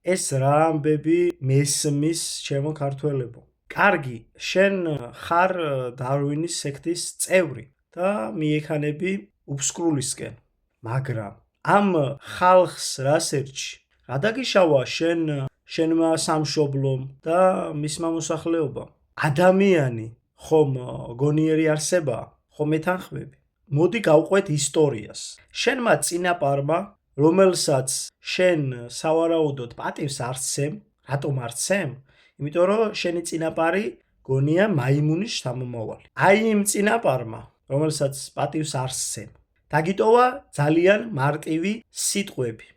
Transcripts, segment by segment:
ეს რა ამბები მესმის ჩემო ქართველებო. კარგი, შენ ხარ დარვინის სექტის წევრი და მიექანები უფსკრულისკენ, მაგრამ ამ ხალხს რას ერჩი? რა დაგიშავა შენმა სამშობლომ და მისმა მოსახლეობამ? ადამიანი ხომ გონიერი არსებაა? ხომ მეთანხმები? მოდი გავყვეთ ისტორიას. შენმა წინაპარმა, რომელსაც შენ სავარაუდოდ პატივს არ სცემ, რატომ არ სცემ? იმიტომ რომ შენი წინაპარი გონია მაიმუნის შთამომავალი. აი იმ წინაპარმა, რომელსაც პატივს არ სცემ, დაგიტოვა ძალიან მარტივი სიტყვები.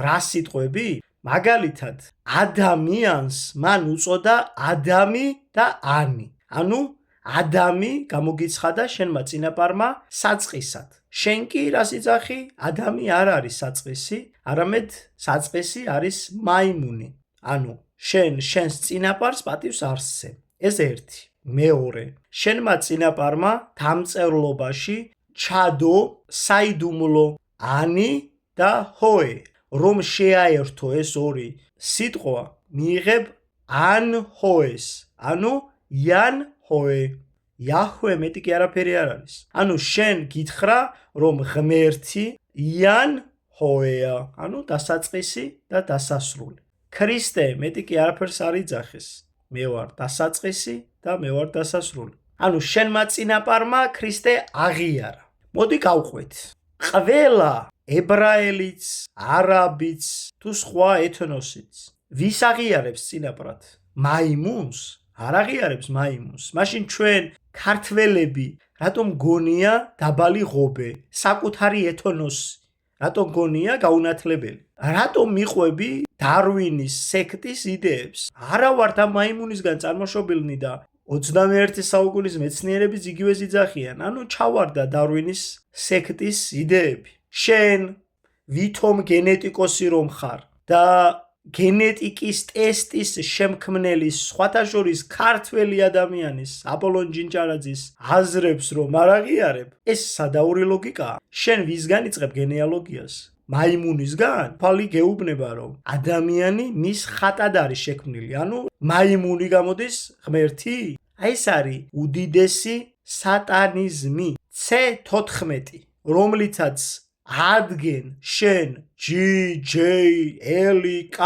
რა სიტყვები? მაგალითად, ადამიანს მან უწოდა ადამი და ანი. ანუ ადამი გამოგიცხადა შენმა წინაპარმა საწყისად. შენ კი რას იძახი? ადამი არ არის საწყისი, არამედ საწყისი არის მაიმუნი. ანუ შენს წინაპარს პატივს არ სცემ. ეს ერთი. მეორე, შენმა წინაპარმა დამწერლობაში ჩადო საიდუმლო ანი და ჰოე. რომ შეაერთო ეს ორი სიტყვა, მიიღებ ან ჰოეს. ანუ იან ჰოე. იაჰვე მეტი კი არაფერი არ არის. ანუ შენ გითხრა, რომ ღმერთი იან ჰოეა. ანუ დასაწყისი და დასასრული. ქრისტე მეტი კი არაფერს არ იძახეს. მე ვარ დასაწყისი და მე ვარ დასასრული. ანუ შენმა წინაპარმა ქრისტე აღიარა. მოდი გავყვეთ. ყველა ებრაელიც, არაბიც თუ სხვა ეთნოსიც ვის აღიარებს წინაპრად? მაიმუნს? არ აღიარებს მაიმუნს. მაშინ ჩვენ ქართველები რატომ გონია დაბალი ღობე, საკუთარი ეთნოსი? რატომ გონია გაუნათლებელი? რატომ მიყვები დარვინის სექტის იდეებს? არა ვართ ამ მაიმუნისგან წარმოშობილნი და 21 საუკუნის მეცნიერებიც იგივეს იძახიან. ანუ ჩავარდა დარვინის სექტის იდეები. შენ ვითომ გენეტიკოსი რომ ხარ და გენეტიკის ტესტის შემქმნელის, სხვათა შორის ქართველი ადამიანის, აპოლონ ჯინჭარაძის აზრებს რომ არ აღიარებ, ეს სადაური ლოგიკაა. შენ ვისგან იწყებ გენეალოგიას? მაიმუნისგან? ფალი გეუბნება რომ ადამიანი მის ხატად არის შექმნილი. ანუ მაიმუნი გამოდის ღმერთი? აი ეს არის უდიდესი სატანიზმი. C14, რომლითაც ადგენ შენ GJLK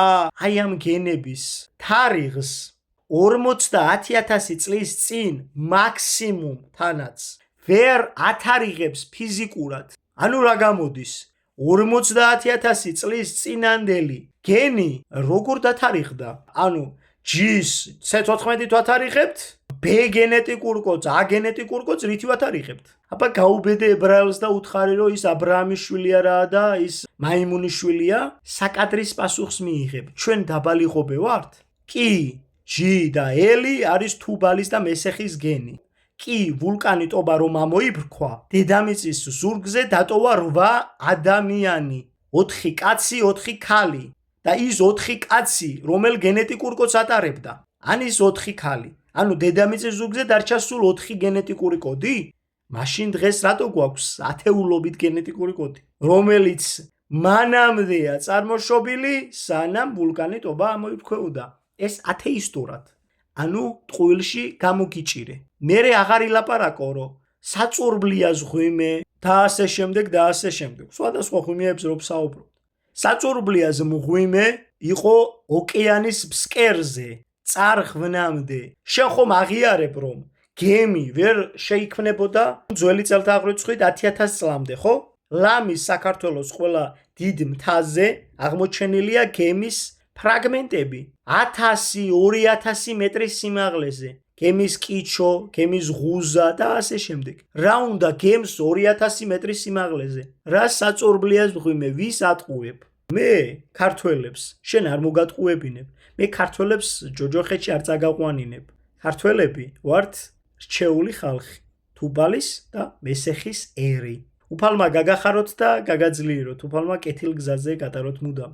აი ამ გენების თარიღს 50,000 წლის წინ მაქსიმუმ თანაც ვერ ათარიღებს ფიზიკურად. ანუ რა გამოდის? 50,000 წლის წინანდელი გენი როგორ დათარიღდა? ანუ G-ს C14 ვათარიღებთ, B გენეტიკურ კოდს, A გენეტიკურ კოდს რითი ვათარიღებთ? აბა გაუბედე ებრაელს და უთხარი რომ ის აბრაამის შვილი არაა და ის მაიმუნის შვილია? საკადრის პასუხს მიიღებ. ჩვენ დაბალი ღობე ვართ? კი, G და L არის თუბალის და მესეხის გენი. კი, ვულკანი ტობა რომ ამოიბრქვა, დედამიწის ზურგზე დატოვა 8 ადამიანი, 4 კაცი, 4 ქალი. და ის 4 კაცი, რომელ გენეტიკურ კოდს ატარებდა? ან ის 4 ქალი. ანუ დედამიწის ზურგზე დარჩა სულ 4 გენეტიკური კოდი? მაშინ დღეს რატო გვაქვს ათეულობით გენეტიკური კოდი, რომელიც მანამდეა წარმოშობილი, სანამ ვულკანი ტობა ამოიფრქვეოდა. ეს ათეისტურად. ანუ ტყუილში გამოგიჭირე. მერე აღარ ილაპარაკო, რომ საწურბლია ზღვიმე და ასე შემდეგ და ასე შემდეგ. სხვადასხვა ღვიმეებს რო ვსაუბრობ. საწურბლია ზღვიმე იყო ოკეანის ფსკერზე, წარღვნამდე. შენ ხომ აღიარებ რომ გემი ვერ შეიქმნებოდა ძველი წელთაღრიცხვით 10,000 წლამდე, ხო? ლამის საქართველოს ყველა დიდ მთაზე აღმოჩენილია გემის ფრაგმენტები 1000-2000 მეტრის სიმაღლეზე. გემის კიჩო, გემის ღუზა და ასე შემდეგ. რა უნდა გემს 2000 მეტრის სიმაღლეზე? რა საწურბლია ზღვიმე, ვის ატყუებ? მე ქართველებს შენ არ მოგატყუებინებ. მე ქართველებს ჯოჯოხეთში არ წაგაყვანინებ. ქართველები ვართ რჩეული ხალხი, თუბალის და მესეხის ერი. უფალმა გაგახაროთ და გაგაძლიეროთ, უფალმა კეთილ გზაზე გატაროთ მუდამ.